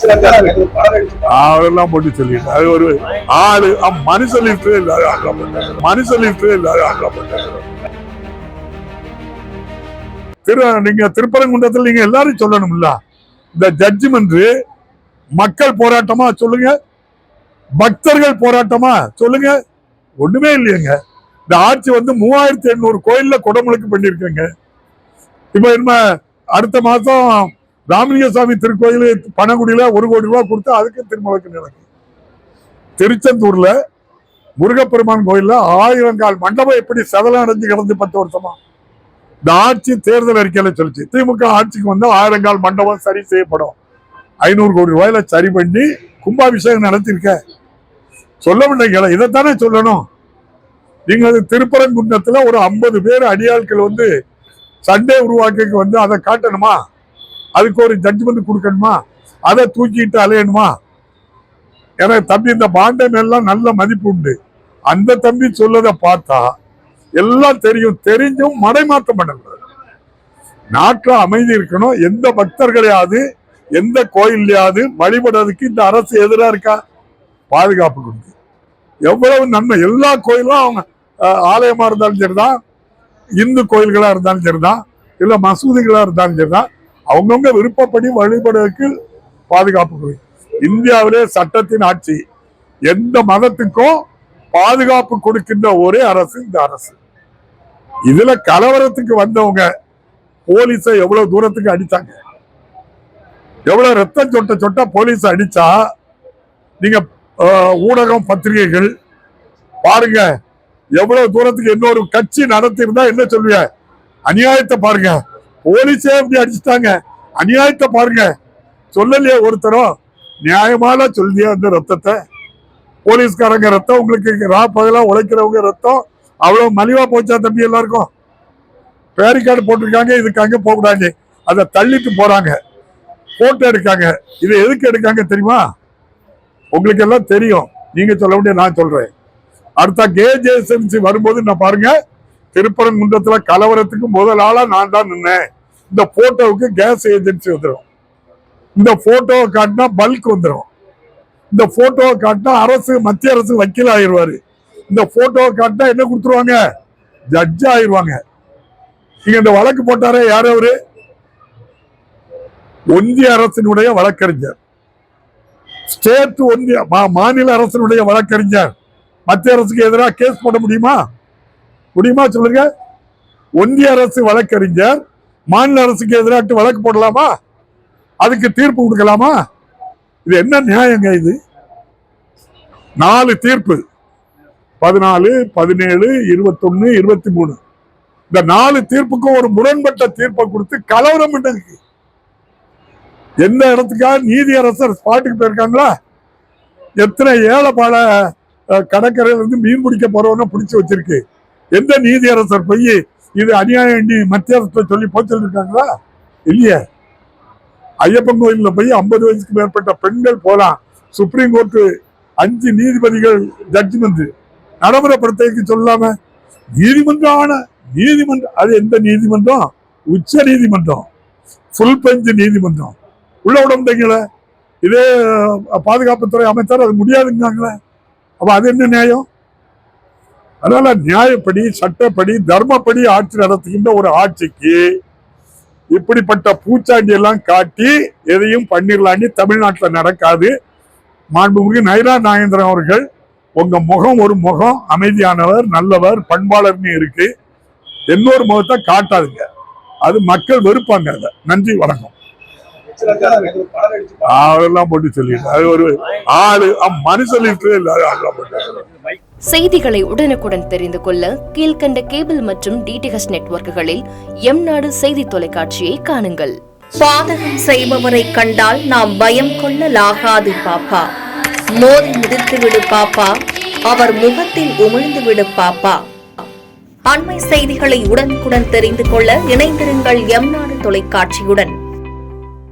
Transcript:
அவரெல்லாம் போட்டு சொல்லிட்டு அது ஒரு ஆளு மனுஷலிட்டு நீங்க திருப்பரங்குன்றத்தில் நீங்க எல்லாரும் சொல்லணும்ல, இந்த ஜட்ஜ்மெண்ட் மக்கள் போராட்டமா சொல்லுங்க, பக்தர்கள் போராட்டமா சொல்லுங்க, ஒண்ணுமே இல்லையங்க. இந்த ஆட்சி 3800 கோயில்ல குடமுழுக்கு பண்ணிருக்கேங்க. இப்ப என்ன அடுத்த மாசம் ராமலிங்கசாமி திருக்கோயில் பணகுடியில 1 கோடி ரூபாய் கொடுத்து அதுக்கு திருமணக்கு நடக்கும். திருச்செந்தூர்ல முருகப்பெருமான் கோயில்ல 1000 கால் மண்டபம் எப்படி சதலம் அடைஞ்சு கிடந்து 10 வருஷமா இந்த ஆட்சி தேர்தல் அறிக்கையில சொல்லிச்சு. திமுக ஆட்சிக்கு 1000 கால் மண்டபம் சரி செய்யப்படும், 500 கோடி ரூபாயில சரி பண்ணி கும்பாபிஷேகம் நடத்திருக்க. சொல்ல முடியல, இதைத்தானே சொல்லணும். நீங்க திருப்பரங்குன்றத்துல ஒரு 50 பேர் அடியாட்கள் சண்டே உருவாக்க அதை காட்டணுமா? அதுக்கு ஒரு ஜட்ஜ்மெண்ட் கொடுக்கணுமா? அதை தூக்கிட்டு அலையணுமா? ஏன்னா தம்பி இந்த பாண்டன் எல்லாம் நல்ல மதிப்பு உண்டு. அந்த தம்பி சொல்லதை பார்த்தா எல்லாம் தெரியும், தெரிஞ்சும் மடைமாற்றம் பண்ண. நாட்டுல அமைதி இருக்கணும். எந்த பக்தர்களையாவது எந்த கோயிலையாவது வழிபடுறதுக்கு இந்த அரசு எதிராக இருக்கா? பாதுகாப்பு கொடுக்கு. எவ்வளவு நன்மை. எல்லா கோயிலும் அவங்க ஆலயமா இருந்தாலும் சரிதான், இந்து கோயில்களா இருந்தாலும் சரிதான், இல்ல மசூதிகளா இருந்தாலும் சரிதான், அவங்கவுங்க விருப்பப்படி வழிபடுவதற்கு பாதுகாப்பு கொடுக்கு. இந்தியாவிலே சட்டத்தின் ஆட்சி. எந்த மதத்துக்கும் பாதுகாப்பு கொடுக்கின்ற ஒரே அரசு இந்த அரசு. இதுல கலவரத்துக்கு வந்தவங்க போலீஸ எவ்வளவு தூரத்துக்கு அடிச்சாங்க, எவ்வளவு ரத்தம் சொட்ட சொட்ட போலீஸ் அடிச்சா நீங்க ஊடகம் பத்திரிகைகள் பாருங்க. எவ்வளவு தூரத்துக்கு இன்னொரு கட்சி நடத்தி இருந்தா என்ன சொல்லுவ? அநியாயத்தை பாருங்க, போலீஸே எப்படி அடிச்சுட்டாங்க, அநியாயத்தை பாருங்க. சொல்லலையே ஒருத்தரும். நியாயமான சொல்லியா அந்த ரத்தத்தை? போலீஸ்காரங்க ரத்தம் உங்களுக்கு பகலா உழைக்கிறவங்க ரத்தம் அவ்வளவு மலிவா போச்சா தம்பி? எல்லாருக்கும் பேரிகார்டு போட்டிருக்காங்க, இதுக்கு அங்க போக கூடாது, அதை தள்ளிட்டு போறாங்க, போட்டோ எடுக்காங்க. இதை எதுக்கு எடுக்காங்க தெரியுமா? உங்களுக்கு எல்லாம் தெரியும், நீங்க சொல்ல முடியாது, நான் சொல்றேன். அடுத்த கேஜேஎஸ்எம்சி வரும்போது நான் பாருங்க, திருப்பரங்குன்றத்துல கலவரத்துக்கு முதல் ஆளா நான் தான் நின்னேன். இந்த போட்டோவுக்கு கேஸ் ஏஜென்சி வந்துடும், இந்த போட்டோவை காட்டினா பல்க் வந்துடும், இந்த போட்டோவை காட்டினா அரசு மத்திய அரசு வக்கீல் ஆயிடுவாரு, இந்த போட்டோவை காட்டினா என்ன கொடுத்துருவாங்க? ஜட்ஜ் ஆயிடுவாங்க. நீங்க இந்த வழக்கு போட்டாரே யாரு? அவரு ஒன்றிய அரசினுடைய வழக்கறிஞர், ஸ்டேட் ஒன்றிய மாநில அரசினுடைய வழக்கறிஞர். மத்திய அரசுக்கு எதிராக கேஸ் போட முடியுமா? முடியுமா சொல்லுங்க? ஒன்றிய அரசு வழக்கறிஞர் மாநில அரசுக்கு எதிராக வழக்கு போடலாமா? அதுக்கு தீர்ப்பு கொடுக்கலாமா? இது என்ன நியாயங்க? இது 4 தீர்ப்பு, 14, 17, 21, 23. இந்த 4 தீர்ப்புக்கும் ஒரு முரண்பட்ட தீர்ப்பை கொடுத்து கலவரம் பண்ணதுக்கு எந்த இடத்துக்காக நீதியரசர் ஸ்பாட்டுக்கு போயிருக்காங்களா? எத்தனை ஏழைப்பாள கடற்கரையில மீன் பிடிக்க போறவன பிடிச்சு வச்சிருக்கு. எந்த நீதியரசர் போய் இது அநியாயம் மத்திய அரசு சொல்லி போச்சிருக்காங்களா? இல்லையே. ஐயப்பன் கோயில்ல போய் 50 வயசுக்கு மேற்பட்ட பெண்கள் போலாம். சுப்ரீம் கோர்ட் 5 நீதிபதிகள் ஜட்ஜ்மெண்ட் நடைமுறைப்படுத்த சொல்லாம நீதிமன்றம் அது எந்த நீதிமன்றம்? உச்ச நீதிமன்றம், ஃபுல் பெஞ்ச் நீதிமன்றம். உள்ள விட இதே பாதுகாப்புத்துறை அமைச்சர் அது முடியாதுங்கிறாங்களே. அப்ப அது என்ன நியாயம்? அதனால நியாயப்படி, சட்டப்படி, தர்மப்படி ஆட்சி நடத்துகின்ற ஒரு ஆட்சிக்கு இப்படிப்பட்ட பூச்சாண்டி எல்லாம் காட்டி எதையும் பண்ணிடலான்னு தமிழ்நாட்டில் நடக்காது. மாண்புமிகு நயினா நாகேந்திரன் அவர்கள், உங்க முகம் ஒரு முகம், அமைதியானவர், நல்லவர், பண்பாளர்னு இருக்கு. இன்னொரு முகத்தை காட்டாதுங்க, அது மக்கள் வெறுப்பாங்க. அதை நன்றி, வணக்கம். அவரெல்லாம் போட்டு சொல்லிட்டு அது ஒரு ஆளு மனுஷலிட்டு. செய்திகளை உடனுக்குடன் தெரிந்து கொள்ள கீழ்கண்ட கேபிள் மற்றும் டிடிஎச் நெட்வொர்க்குகளில் எம்நாடு செய்தி தொலைக்காட்சியை காணுங்கள். பாதகம் செய்பவரை கண்டால் நாம் பயம் கொள்ளலாகாது பாப்பா. மோதி மிதித்து விடு பாப்பா, அவர் முகத்தில் உமிழ்ந்து விடு பாப்பா. அண்மை செய்திகளை உடனுக்குடன் தெரிந்து கொள்ள இணைந்திருங்கள் எம்நாடு தொலைக்காட்சியுடன்.